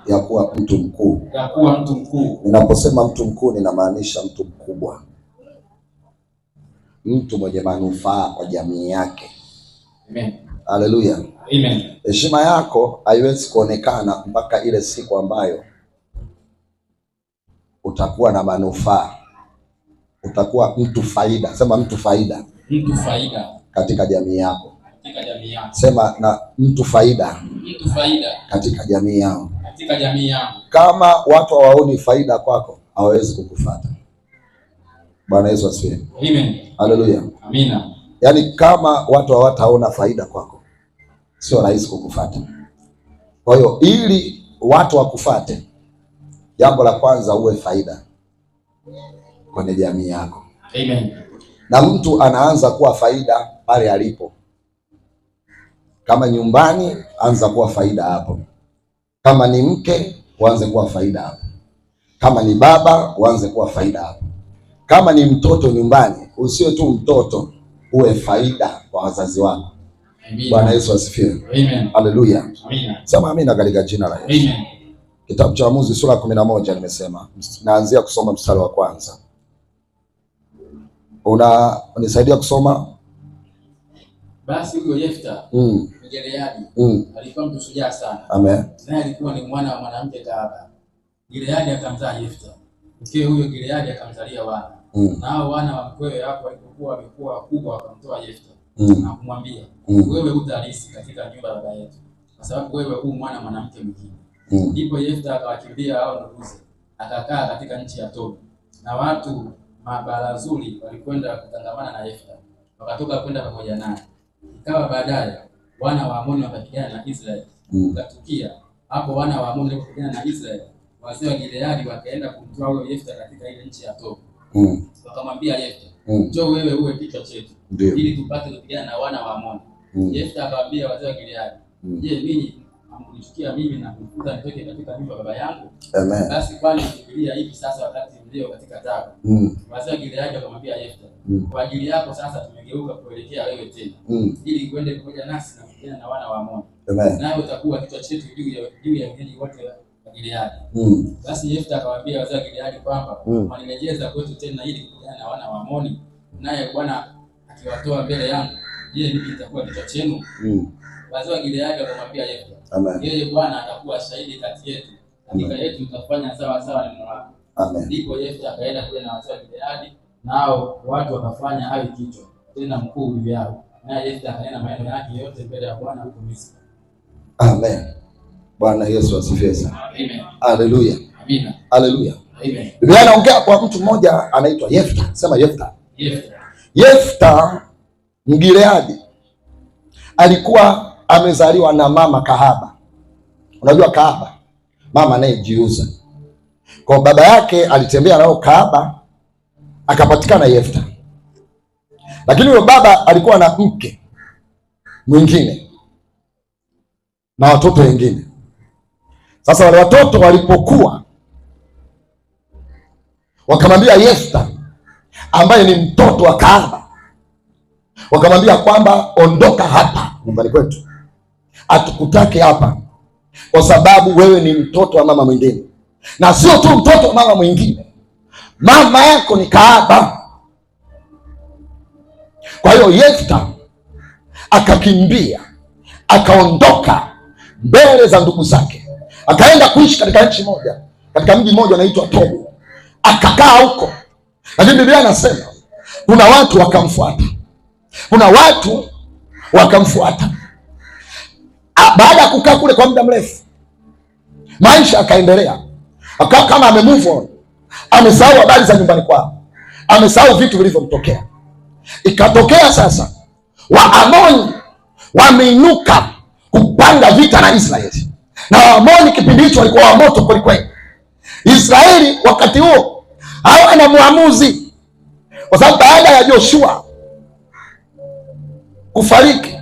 ya kuwa mtu mkuu. Ninaposema mtu mkuu, ninamaanisha mtu mkubwa, mtu mwenye manufaa kwa jamii yake. Amen. Haleluya. Amen. Heshima yako haiwezi kuonekana mpaka ile siku ambayo utakuwa na manufaa, utakuwa mtu faida. Sema mtu faida. Mtu faida katika jamii yako. Katika jamii yako. Sema na mtu faida. Mtu faida katika jamii yao. Katika jamii yao. Kama watu hawaoni faida kwako, hawawezi kukufuata. Bwana Yesu asifiwe. Amen. Haleluya. Amina. Yaani kama watu hawataona faida kwako, sio rahisi kukufuata. Kwa hiyo ili watu wakufuate, jambo la kwanza uwe faida kwenye jamii yako. Amen. Na mtu anaanza kuwa faida pale alipo. Kama nyumbani, anza kuwa faida hapo. Kama ni mke, uanze kuwa faida hapo. Kama ni baba, uanze kuwa faida hapo. Kama ni mtoto nyumbani, usiwe tu mtoto, uwe faida kwa wazazi wako. Bwana Yesu asifiwe. Amen. Haleluya. Amina. Sema amina katika jina la Yesu. Amen. Kitabu cha Waamuzi sura 11 nimesema. Naanzia kusoma mstari wa kwanza. Unisaidia kusoma? Basi huyo Yefta Gileadi alikuwa mtu shujaa sana. Amen. Naye alikuwa ni mwana wa mwanamke kahaba. Gileadi akamzaa Yefta. Mkewe huyo Gileadi akamzalia wana. Nao wana wa mkwewe hapo walipokuwa wamekuwa wakubwa wakamtoa Yefta na kumwambia, wewe hutarisi katika nyumba ya baba yetu, kwa sababu wewe u mwana mwanamke mwingine. Ndipo Yefta akawakimbia hao nduguze, akakaa katika nchi ya Tobi. Na watu mabarazuli walikwenda kutangamana na Yefta, wakatoka kwenda pamoja naye. Ikawa baadaye wana wa Amoni wakapigana na Israeli. Ukatukia hapo wana wa Amoni wakapigana na Israeli, wazee wa Gileadi wakaenda kumtoa huyo Yefta katika ile nchi ya Tobi. Wakamwambia Yefta, njoo wewe uwe kichwa chetu, ili tupate kupigana na wana wa Amoni. Yefta akamwambia wazee wa Gileadi, je, ninyi hamkunichukia mimi na kunifuta nitoke katika nyumba ya baba yangu? Amen. Basi kwani mkimbilia hivi sasa wakati mlio katika taabu? Wazee wa Gileadi wakamwambia Yefta, kwa ajili yako sasa tumegeuka kuelekea wewe tena, ili uende pamoja nasi na kupigana na wana wa Amoni. Nawe utakuwa kichwa chetu juu ya wageni wote wa Gileadi. Basi Yefta akamwambia wazee wa Gileadi kwamba wanirejeza kwetu tena ili kupigana na wana wa Amoni, naye Bwana akiwatoa mbele yangu, je, mimi nitakuwa kichwa chenu? Wazee wa Gileadi wakamwambia Yefta, yeye Bwana atakuwa shahidi kati yetu, hakika yetu tutafanya sawa sawa na neno lako. Ndipo Yefta akaenda kule na wazee wa Gileadi, nao watu wakafanya hayo kichwa tena mkuu juu yao. Naye Yefta akaenda maneno yake yote mbele ya Bwana huko Misri. Amen. Bwana Yesu asifiwe sana. Amen. Haleluya. Amina. Haleluya. Amen. Biblia inaongea kwa mtu mmoja anaitwa Yefta. Sema Yefta. Yefta. Yefta Mgileadi alikuwa amezaliwa na mama kahaba. Unajua kahaba? Mama anayejiuza. Kwa baba yake alitembea nao kahaba, akapatikana Yefta. Lakini huyo baba alikuwa na mke mwingine na watoto wengine. Sasa wale watoto walipokuwa, wakamwambia Yefta ambaye ni mtoto wa kahaba, wakamwambia kwamba ondoka hapa nyumbani kwetu, hatukutaki hapa, kwa sababu wewe ni mtoto wa mama mwingine, na sio tu mtoto wa mama mwingine, mama yako ni kahaba. Kwa hiyo Yefta akakimbia, akaondoka mbele za ndugu zake, akaenda kuishi katika nchi moja, katika mji mmoja unaitwa Tobi, akakaa huko. Lakini Biblia inasema kuna watu wakamfuata, Baada ya kukaa kule kwa muda mrefu, maisha akaendelea, akawa kama amemove on, amesahau habari za nyumbani kwao, amesahau vitu vilivyomtokea. Ikatokea sasa Waamoni wameinuka kupanga vita na Israeli, na Waamoni kipindi hicho walikuwa wamoto kwelikweli. Israeli wakati huo hawana mwamuzi, kwa sababu baada ya Joshua kufariki,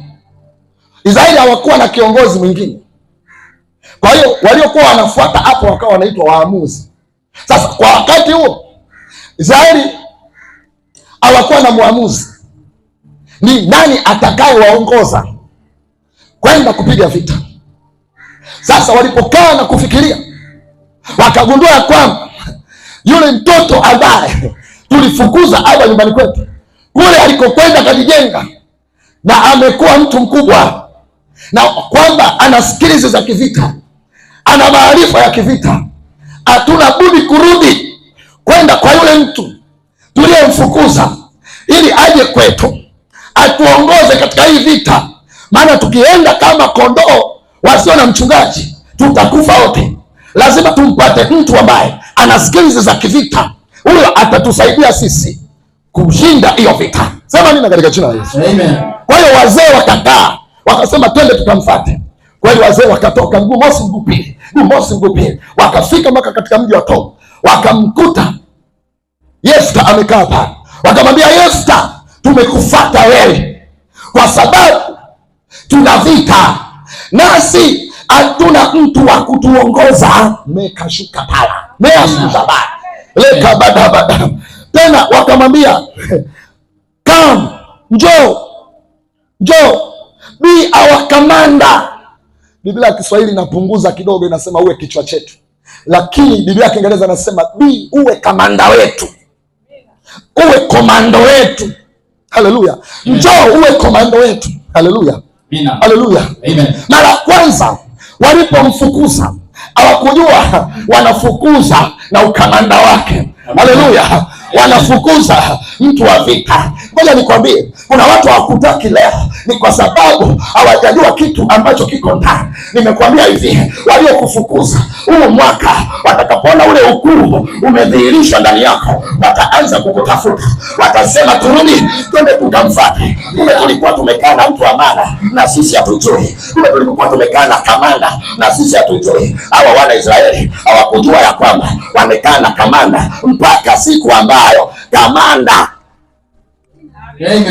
Israeli hawakuwa na kiongozi mwingine. Kwa hiyo waliokuwa wanafuata hapo wakawa wanaitwa waamuzi. Sasa kwa wakati huo Israeli hawakuwa na mwamuzi, ni nani atakaye waongoza kwenda kupiga vita. Sasa walipokaa na kufikiria, wakagundua ya kwamba yule mtoto ambaye tulifukuza hapa nyumbani kwetu, kule alikokwenda kajijenga na amekuwa mtu mkubwa, na kwamba ana skills za kivita, ana maarifa ya kivita. Hatuna budi kurudi kwenda kwa yule mtu tuliyemfukuza ili aje kwetu atuongoze katika hii vita, maana tukienda kama kondoo wasio na mchungaji tutakufa wote. Lazima tumpate mtu ambaye ana skills za kivita, huyo atatusaidia sisi kushinda hiyo vita. Sema nini katika jina la Yesu. Amen. Kwa hiyo wazee wakakaa, wakasema twende tukamfuate. Kweli wazee wakatoka mguu mosi mguu pili, mguu mosi mguu pili, wakafika mpaka katika mji wa Tobu, wakamkuta Yefta amekaa pale. Wakamwambia Yefta, tumekufuata wewe kwa sababu tuna vita, nasi hatuna mtu wa kutuongoza. Mekashuka pala measuzaba leka badabada. Tena wakamwambia come, njoo be our commander. Biblia ya Kiswahili inapunguza kidogo, inasema uwe kichwa chetu, lakini Biblia ya Kiingereza inasema be, uwe kamanda wetu, uwe komando wetu. Haleluya. Njoo uwe komando wetu. Haleluya. Haleluya. Mara kwanza walipomfukuza hawakujua wanafukuza na ukamanda wake. Haleluya. Wanafukuza mtu wa vita. Ngoja nikwambie, kuna watu hawakutaki leo, ni kwa sababu hawajajua kitu ambacho kiko ndani. Nimekwambia hivi, waliokufukuza huu mwaka watakapoona ule ukuu umedhihirishwa ndani yako, wataanza kukutafuta. Watasema turudi, twende tukamfuate. Kumbe tulikuwa tumekaa na mtu wa maana na sisi hatujui. Kumbe tulikuwa tumekaa na kamanda na sisi hatujui. Hawa wana Israeli hawakujua ya kwamba wamekaa na kamanda mpaka siku ambayo kamanda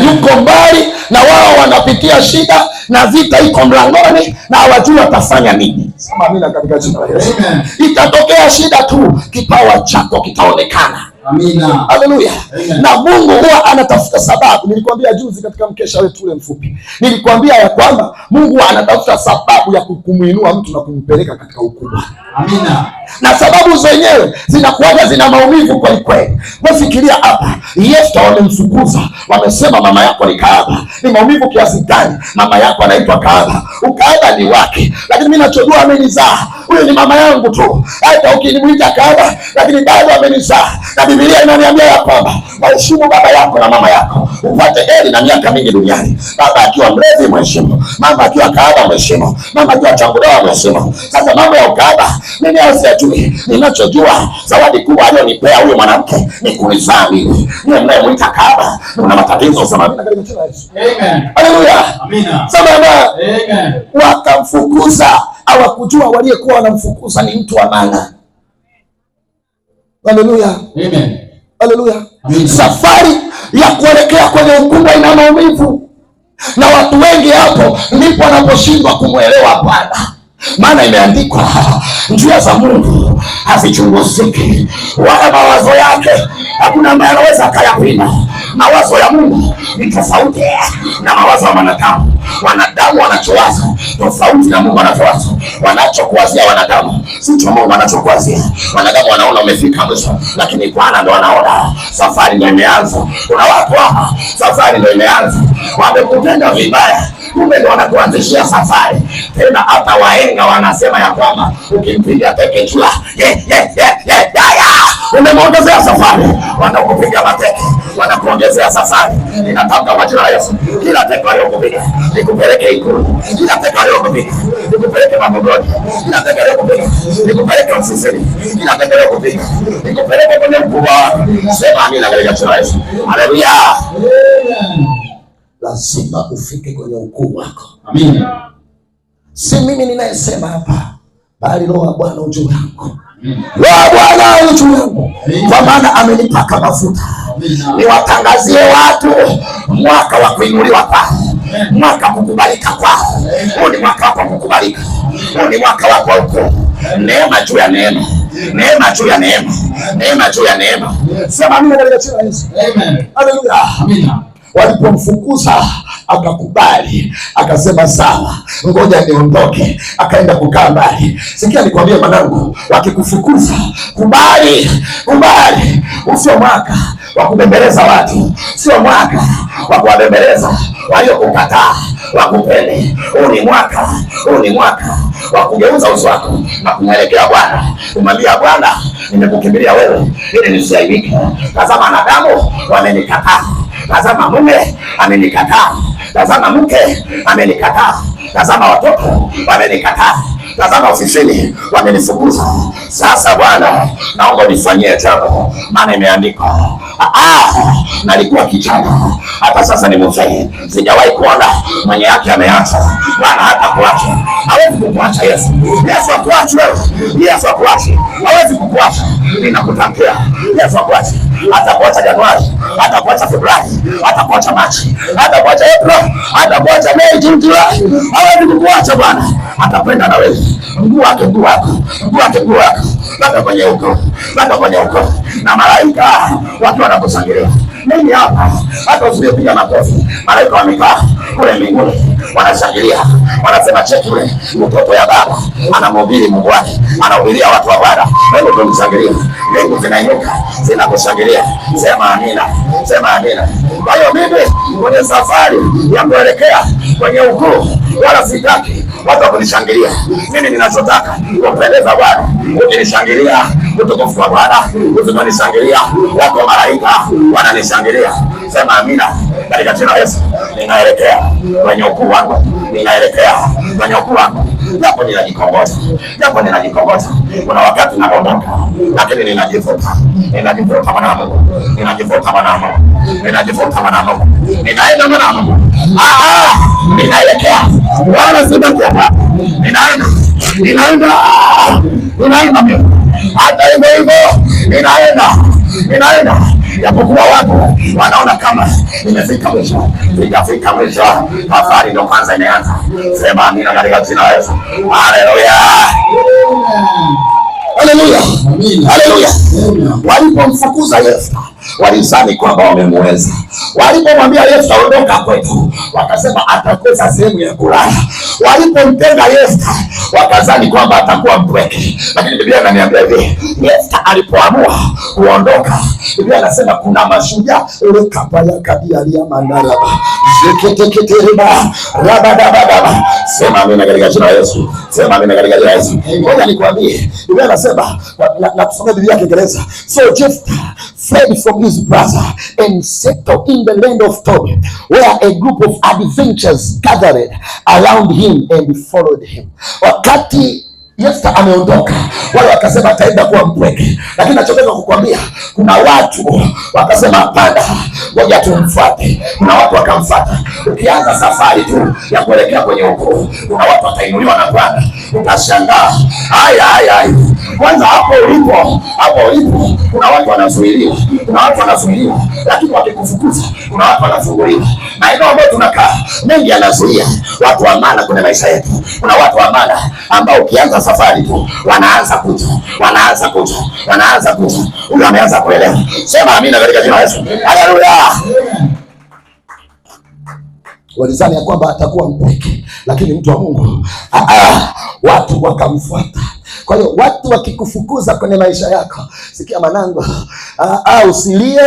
yuko mbali na wao wanapitia shida na vita iko mlangoni na hawajui watafanya nini. Sema amina katika jina la Yesu. Itatokea shida tu, kipawa chako kitaonekana. Amina. Haleluya. Na Mungu huwa anatafuta sababu. Nilikwambia juzi katika mkesha wetu ule mfupi, nilikwambia ya kwamba Mungu anatafuta sababu ya kumuinua mtu na kumpeleka katika ukubwa. Amina. Na sababu zenyewe zinakuwaga zina maumivu kwa kweli. Wafikiria hapa, Yefta wamemfukuza, wamesema mama yako ni kahaba. Ni maumivu kiasi gani? Mama yako anaitwa kahaba, ukahaba ni wake, lakini mimi nachojua amenizaa. Huyo ni mama yangu tu, hata ukinimuita kahaba, lakini bado amenizaa. Na Biblia inaniambia ya kwamba waheshimu baba yako na mama yako upate heri na miaka mingi duniani. Baba akiwa mlevi mheshimu, mama akiwa kahaba mheshimu, mama akiwa changudoa mheshimu. Sasa mambo ya ukahaba mimi sijui. Ninachojua zawadi kubwa aliyonipea huyo mwanamke ni kunizaa mimi. Ni mnayemuita kahaba una matatizo. Sema amina katika jina la Yesu. Amen. Haleluya. Amina. Sema amen. Wakamfukuza, hawakujua waliyekuwa wanamfukuza ni mtu wa maana. Haleluya. Amen. Haleluya. Safari ya kuelekea kwenye ukubwa ina maumivu, na watu wengi hapo ndipo wanaposhindwa kumwelewa Bwana. Maana imeandikwa njia za Mungu hazichunguziki, wala mawazo yake hakuna ambaye anaweza akayapima. Mawazo ya Mungu ni tofauti na mawazo ya wanadamu. Wanadamu wanachowaza tofauti na Mungu anachowaza. Wanachokuwazia wanadamu sicho Mungu anachokuwazia. Wanadamu wanaona umefika mwisho, lakini Bwana ndo anaona safari ndio imeanza. Kuna watu hapa safari ndio imeanza, wamekutenda vibaya, kumbe ndo wanakuanzishia safari. Tena hata wahenga wanasema ya kwamba ukimpiga teke chula umemwongezea safari. Wanakupiga mateke wanakuongezea safari. Ninatamka kwa jina la Yesu, kila teke aliyokupiga nikupeleke Ikulu, kila teke aliyokupiga nikupeleke Magogoni, kila teke aliyokupiga nikupeleke Msisini, kila teke aliyokupiga nikupeleke kwenye mkubwa wako. Sema amina katika jina la Yesu. Haleluya. Lazima ufike kwenye ukuu wako. Amina. Si mimi ninayesema hapa, bali Roho wa Bwana juu yangu. Roho wa Bwana juu yangu, kwa maana amenipaka mafuta niwatangazie watu mwaka wa kuinuliwa kwao, mwaka kukubalika kwao. Huu ni mwaka wako kukubalika, huu ni mwaka wako wa ukuu. Neema juu ya neema, neema juu ya neema, neema juu ya neema. Sema amina katika jina la Yesu. Amen. Haleluya. Amina. Walipomfukuza akakubali, akasema sawa, ngoja niondoke, akaenda kukaa mbali. Sikia nikwambie mwanangu, wakikufukuza kubali, kubali. Usio mwaka wa kubembeleza watu, sio mwaka wa kuwabembeleza waliokukataa wakupende. Huu ni mwaka, huu ni mwaka wa kugeuza uso wako na kumwelekea Bwana, kumwambia Bwana, nimekukimbilia wewe ili nisiaibike. Tazama wanadamu wamenikataa, tazama mume amenikataa, tazama mke amenikataa, tazama watoto wamenikataa, tazama ofisini wamenifukuza. Sasa Bwana, naomba nifanyie jambo, maana imeandikwa, nalikuwa kijana hata sasa ni mzee, sijawahi kuona mwenye yake ameacha. Bwana hata kuacha, hawezi kukuacha Yesu. Yesu hakuachi wewe, Yesu hakuachi, hawezi kukuacha. Ninakutamkia Yesu hakuachi, hata kuacha Januari, hata kuacha Februari, hata kuacha Machi, hata kuacha April, hata kuacha Mei, Juni, Julai, hawezi kukuacha Bwana. Atakwenda na wewe, mguu wake mguu wako, mguu wake mguu wako, mpaka kwenye huko, mpaka kwenye huko, na malaika watu wanakushangilia. Mimi hapa hata usipiga makofi, malaika wamekaa kule mbinguni wanashangilia, wanasema cheki yule mtoto ya baba anamhubiri Mungu wake, anahubiria watu wa Bwana. Hebu tumshangilie. Mbingu zinainuka zinakushangilia. Sema amina, sema amina. Kwa hiyo mimi kwenye safari ya kuelekea kwenye ukuu, wala sitaki watu wakunishangilia. Mimi ninachotaka kumpendeza Bwana. Ukinishangilia utukufu wa Bwana, usiponishangilia wako malaika wananishangilia. Sema amina katika jina la Yesu. Ninaelekea kwenye ukuu wangu, ninaelekea kwenye ukuu wangu. Japo ninajikongoja, japo ninajikongoja, kuna wakati naondoka, lakini ninajivuta, ninajivuta mwana wa Mungu, ninajivuta mwana wa Mungu, ninajivuta mwana wa Mungu, ninaenda mwana wa Mungu. Ninaelekea, wala sibaki hapa, ninaenda, ninaenda, ninaenda mimi. Hata hivyo hivyo ninaenda, japokuwa watu wanaona kama nimefika mwisho, sijafika mwisho. Safari ndio kwanza imeanza. Sema amina katika jina la Yesu. Haleluya, haleluya, haleluya. Walipomfukuza Yesu walizani kwamba wamemweza. Walipomwambia Yesu ondoka kwetu, wakasema atakosa sehemu ya kulala. Walipomtenga Yesu wakazani kwamba atakuwa mpweke, lakini Biblia inaniambia hivi, Yesu alipoamua kuondoka, Biblia inasema kuna mashujaa mandara zeketeketereba rabadabadaba. Sema amina katika jina la Yesu, sema amina katika jina la Yesu. Ngoja nikwambie, Biblia inasema na kusoma Biblia ya Kiingereza, so Jephthah fled from his brother and settled in the land of Tob, where a group of adventurers gathered around him and followed him. Wakati Yephthah ameondoka, wale wakasema ataenda kuwa mpweke, lakini nachotaka kukwambia, kuna watu wakasema hapana, ngoja tumfuate. Kuna watu wakamfuata. Ukianza safari tu ya kuelekea kwenye ukuu, kuna watu watainuliwa na Bwana, utashangaa. Haya, kwanza hapo ulipo, kuna watu wanazuiliwa, lakini wakikufukuza, kuna watu wanafunguliwa. Na eneo ambalo tunakaa, mengi yanazuia watu wa maana kwenye maisha yetu. Kuna watu wa maana ambao ukianza safari tu wanaanza kuja. Huyo ameanza kuelewa. Sema amina katika jina la Yesu. Haleluya. Walizani ya kwamba atakuwa mpweke, lakini mtu wa Mungu watu wakamfuata. Kwa hiyo watu wakikufukuza kwenye maisha yako, sikia manangu, usilie,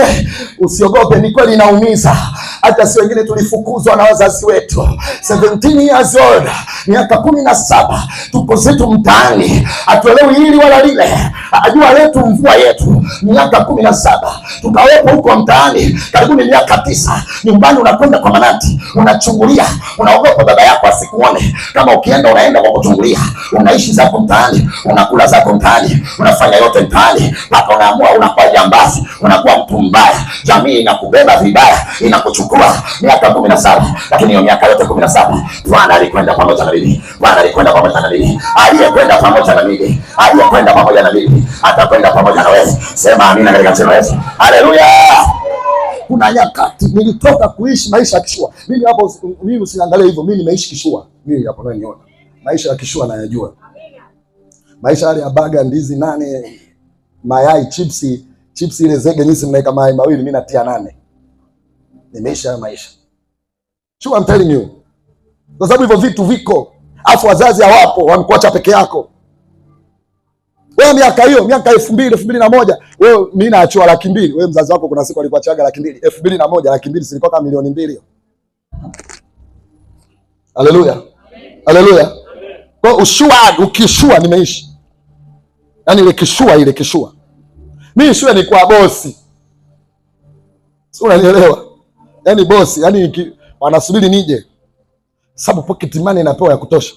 usiogope. Ni kweli inaumiza. Hata si wengine tulifukuzwa na wazazi wetu 17 years old, miaka 17, tuko zetu mtaani, hatuelewi hili wala lile, ajua letu mvua yetu. Miaka 17 tukawepo huko mtaani karibuni miaka 9. Nyumbani unakwenda kwa manati, unachungulia, unaogopa baba yako asikuone. Kama ukienda unaenda kwa kuchungulia, unaishi zako mtaani, unakula zako mtaani, unafanya yote mtaani, mpaka unaamua unakuwa jambazi, unakuwa mtu mbaya. Jamii inakubeba vibaya, inakuchukua. Miaka 17, lakini hiyo miaka yote 17 Bwana alikwenda pamoja na mimi. Aliyekwenda pamoja na mimi atakwenda pamoja na wewe. Sema amina katika jina la Yesu. Haleluya. Kuna nyakati nilitoka kuishi maisha ya kishua. Mimi usiangalie hivyo, mimi nimeishi kishua. Mimi hapo unaniona. Maisha ya kishua nayajua. Maisha yale ya baga, ndizi 8, mayai, chipsi ile zege nyinyi mnaweka mayai mawili, mimi natia 8. Nimeisha maisha. Sure, I'm telling you. Kwa sababu hivyo vitu viko, afu wazazi hawapo, wamekuacha peke yako. Wewe miaka 2000, 2001, wewe mimi naachiwa 200,000. Wewe mzazi wako kuna siku alikuachaga 200,000. 2001 200,000 silikuwa kama 2,000,000. Haleluya. Haleluya. Kwa ukishua nimeishi. Yaani ile kishua. Mimi shule ni kwa bosi. Sio, unanielewa? Yaani bosi, yaani wanasubiri nije. Sababu pocket money inapewa ya kutosha.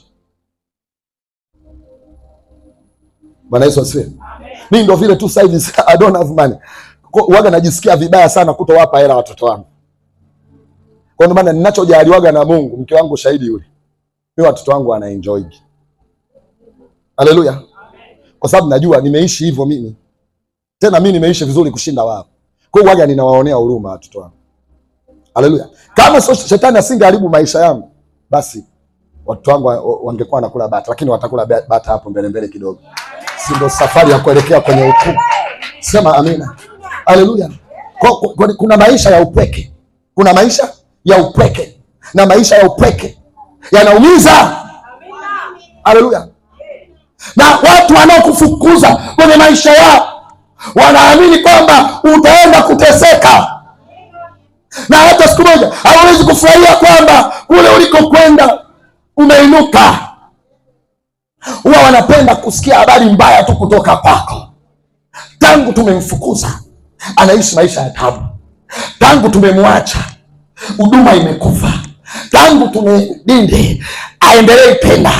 Bwana Yesu asifiwe. Mimi ndio vile tu sasa hivi I don't have money. Waga najisikia vibaya sana kutowapa hela watoto wangu. Kwa ndio maana ninachojaliwaga na Mungu, mke wangu shahidi yule. Mimi watoto wangu wana enjoy. Haleluya. Kwa sababu najua nimeishi hivyo mimi. Tena mimi nimeishi vizuri kushinda wao. Kwa hiyo waga ninawaonea huruma watoto wangu. Haleluya. Kama shetani asingeharibu maisha yangu, basi watoto wangu wangekuwa wanakula bata, lakini watakula bata hapo mbele kidogo. Si ndio safari ya kuelekea kwenye hukumu. Sema amina. Haleluya. Kuna maisha ya upweke. Kuna maisha ya upweke. Na maisha ya upweke yanaumiza. Haleluya. Na watu wanaokufukuza kwenye maisha yao wanaamini kwamba utaenda kuteseka. Na hata siku moja hawezi kufurahia kwamba kule ulikokwenda umeinuka. Huwa wanapenda kusikia habari mbaya tu kutoka kwako. Tangu tumemfukuza anaishi maisha ya taabu. Tangu tumemwacha huduma imekufa. Tangu tumedinde aendelee tena.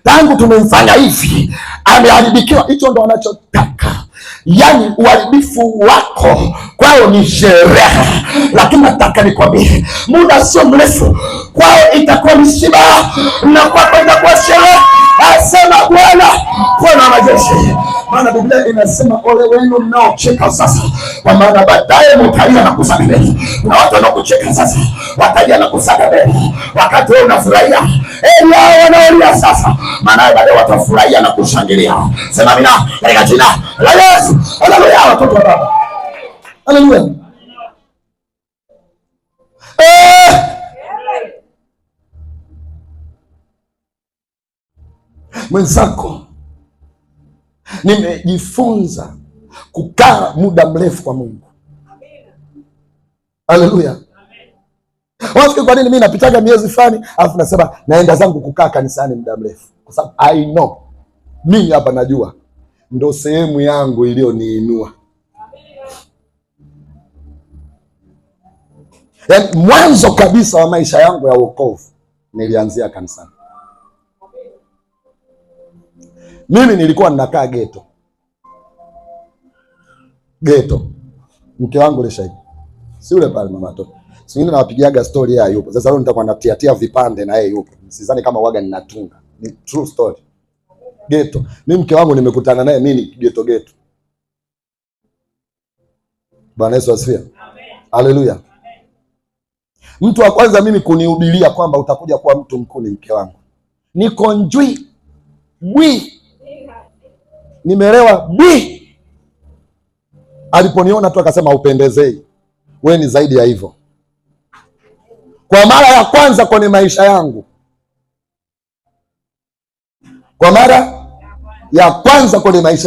Tangu tumemfanya hivi ameharibikiwa. Hicho ndo wanachotaka. Yaani uharibifu wako kwao ni sherehe, lakini nataka nikwambie muda sio mrefu kwao itakuwa msiba na kwako itakuwa sherehe. Asema Bwana wa majeshi. Maana Biblia inasema ole wenu mnaocheka sasa, kwa maana baadaye mtalia na kusaga mbele. Na watu wanaokucheka sasa watalia na kusaga mbele, wakati wewe unafurahia. Wao wanaolia sasa, maana baadaye watafurahia na kushangilia. Sema amina katika jina la Yesu. Haleluya, watoto wa Baba. Haleluya. Mwenzako, nimejifunza kukaa muda mrefu kwa Mungu. Haleluya. Wafikiri kwa nini mimi napitaga miezi fulani alafu nasema naenda zangu kukaa kanisani muda mrefu? Kwa sababu I know mimi hapa najua ndo sehemu yangu iliyoniinua. Yaani mwanzo kabisa wa maisha yangu ya wokovu nilianzia kanisani. Mimi nilikuwa ninakaa ghetto. Mke wangu ile shahidi. Si yule pale mama to. Singine nawapigiaga story yeye yupo. Sasa leo nitakuwa natiatia vipande na yeye yupo. Sidhani kama waga ninatunga. Ni true story. Ghetto. Mimi mke wangu nimekutana naye mimi ghetto. Bwana Yesu asifiwe. Amen. Haleluya. Mtu wa kwanza mimi kunihubiria kwamba utakuja kuwa mtu mkuu ni mke wangu. Niko njui. Nimelewa aliponiona tu akasema upendezei, wewe ni zaidi ya hivyo. Kwa mara ya kwanza kwenye maisha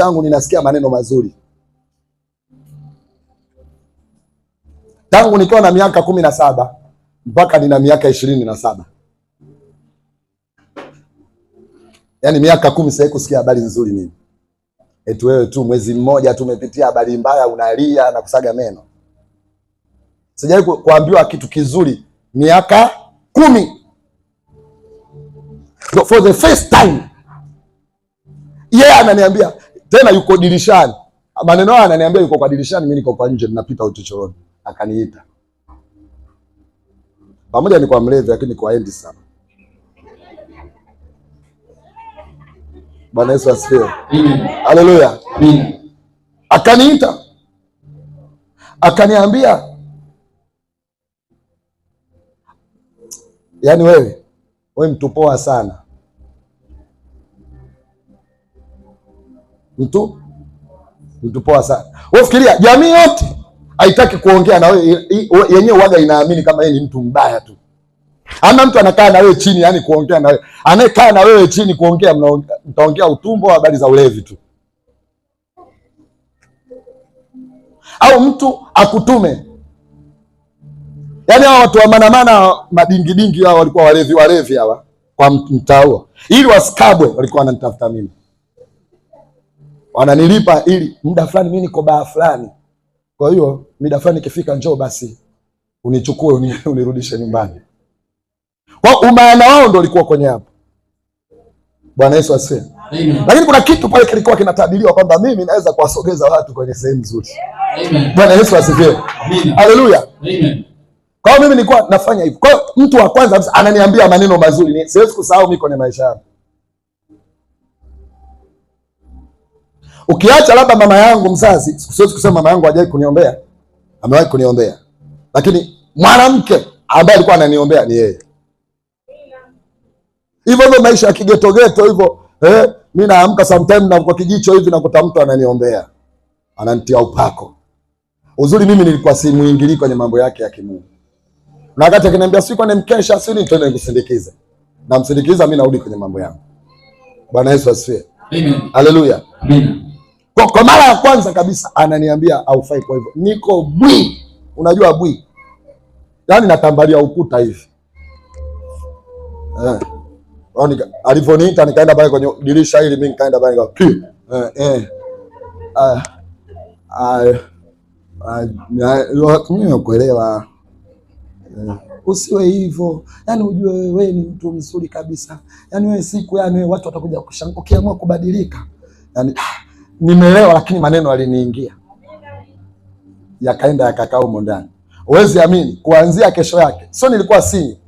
yangu, ninasikia maneno mazuri. Tangu nikiwa na miaka 17 mpaka nina miaka 27. Yaani miaka 10 sasa kusikia habari nzuri mimi. Eti wewe tu mwezi mmoja tumepitia habari mbaya unalia na kusaga meno. Sijawahi kuambiwa kitu kizuri miaka 10. So for the first time ananiambia tena yuko dirishani. Maneno haya ananiambia yuko kwa dirishani, mimi niko kwa nje ninapita uchochoroni. Akaniita. Pamoja ni kwa mlevi lakini kwa endi sana. Bwana Yesu asifiwe. Haleluya. Akaniita. Akaniambia, yaani wewe mtu poa sana. Mtu poa sana. Wewe fikiria jamii yote haitaki kuongea na wewe, yenyewe waga inaamini kama yeye ni mtu mbaya tu. Hamna mtu anakaa na wewe chini, yani kuongea na wewe. Anayekaa na wewe chini kuongea, mtaongea utumbo, habari za ulevi tu. Au mtu akutume. Yaani hao watu wa manamana madingidingi hao walikuwa walevi hawa kwa mtaa huo. Ili wasikabwe walikuwa wananitafuta mimi. Wananilipa ili muda fulani mimi niko baa fulani. Kwa hiyo muda fulani ikifika njoo basi unichukue unirudishe nyumbani. Kwa umaana wao ndio walikuwa kwenye hapo. Bwana Yesu asifiwe. Amen. Lakini kuna kitu pale kilikuwa kinatabiriwa kwamba mimi naweza kuwasogeza watu kwenye sehemu nzuri. Amen. Bwana Yesu asifiwe. Amen. Haleluya. Amen. Kwa hiyo mimi nilikuwa nafanya hivyo. Kwa hiyo mtu wa kwanza ananiambia maneno mazuri, siwezi kusahau mimi kwenye maisha yangu. Ukiacha labda mama yangu mzazi, siwezi kusema mama yangu hajawahi kuniombea. Amewahi kuniombea. Lakini mwanamke ambaye alikuwa ananiombea ni yeye. Hivyo maisha ya kigetogeto hivyo, mimi naamka sometime na kwa kijicho hivi na kuta mtu ananiombea. Ananitia upako. Uzuri mimi nilikuwa simuingilii kwenye mambo yake ya kimungu. Na wakati akiniambia siku ni mkesha, si nitende nikusindikize. Na msindikiza mimi narudi kwenye mambo yangu. Bwana Yesu asifiwe. Amen. Haleluya. Amen. Kwa mara ya kwanza kabisa ananiambia haufai kwa hivyo. Niko bwi. Unajua bwi? Yaani natambalia ukuta hivi. Alivyoniita nikaenda pale kwenye dirisha hili, mimi nikaenda pale mimi nakuelewa. Usiwe hivyo. Yaani ujue wewe ni mtu mzuri kabisa. Yaani wewe siku yani watu watakuja kushangaa ukiamua kubadilika. Yaani nimeelewa, lakini maneno aliniingia. Yakaenda yakakaa huko ndani. Huwezi amini, kuanzia kesho yake. Sio nilikuwa sinywi.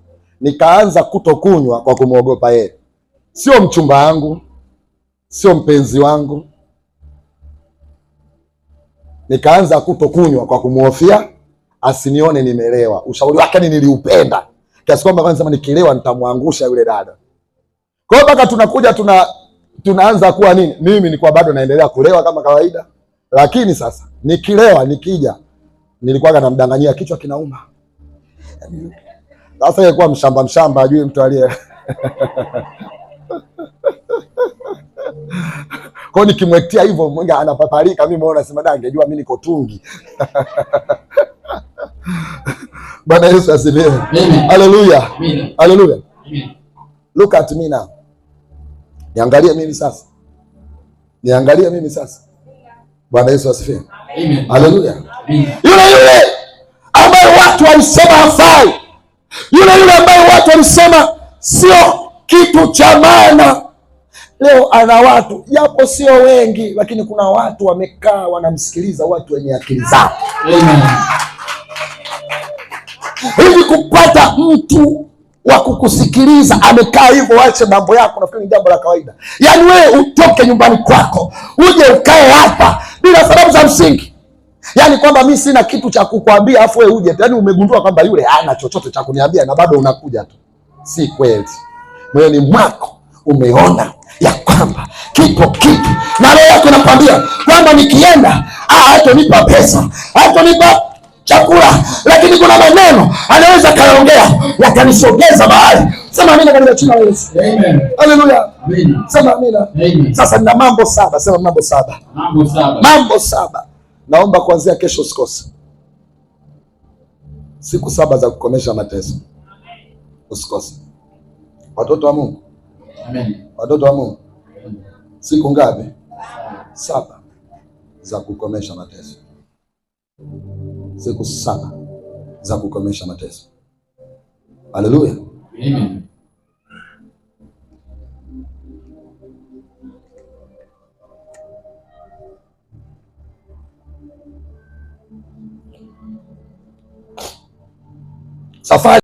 Nikaanza kutokunywa kwa kumwogopa yeye. Sio mchumba wangu, sio mpenzi wangu. Nikaanza kutokunywa kwa kumhofia asinione nimelewa. Ushauri wake niliupenda. Kiasi kwamba kwanza nikilewa nitamwangusha yule dada. Kwa hiyo mpaka tunakuja tunaanza kuwa nini? Mimi nilikuwa bado naendelea kulewa kama kawaida. Lakini sasa nikilewa nikija nilikuwa namdanganyia kichwa kinauma. Sasa yeye kwa mshamba ajui mtu aliye. Kwa nikimwetia hivyo mwenga anapaparika, mimi naona sema angejua mimi niko tungi. Bwana Yesu asifiwe. Haleluya. Haleluya. Look at me now. Niangalie mimi sasa. Niangalie mimi sasa. Bwana Yesu asifiwe. Amen. Haleluya. Yule ambaye watu walisema hafai. Yule ambaye watu walisema sio kitu cha maana, leo ana watu, japo sio wengi, lakini kuna watu wamekaa wanamsikiliza, watu wenye akili zao. Amen. Hivi kupata mtu wa kukusikiliza amekaa hivyo, waache mambo yako, nafikiri ni jambo la kawaida. Yaani wewe utoke nyumbani kwako uje ukae hapa bila sababu za msingi. Yaani kwamba mimi sina kitu cha kukwambia afu wewe uje. Yaani umegundua kwamba yule hana chochote cha kuniambia na bado unakuja tu. Si kweli. Moyoni mwako umeona ya kwamba kipo kitu. Na leo yako nakwambia kwamba nikienda hatonipa pesa, hatonipa chakula, lakini kuna maneno anaweza kaongea yakanisogeza mahali. Sema amina katika jina la Yesu. Amen. Haleluya. Amen. Sema amina. Amen. Sasa nina mambo 7, sema mambo 7. Mambo 7. Mambo 7. Naomba kuanzia kesho usikose. Siku 7 za kukomesha mateso. Usikose. Watoto wa Mungu. Amen. Watoto wa Mungu. Siku ngapi? 7 za kukomesha mateso. Siku 7 za kukomesha mateso. Haleluya. Amen. Safari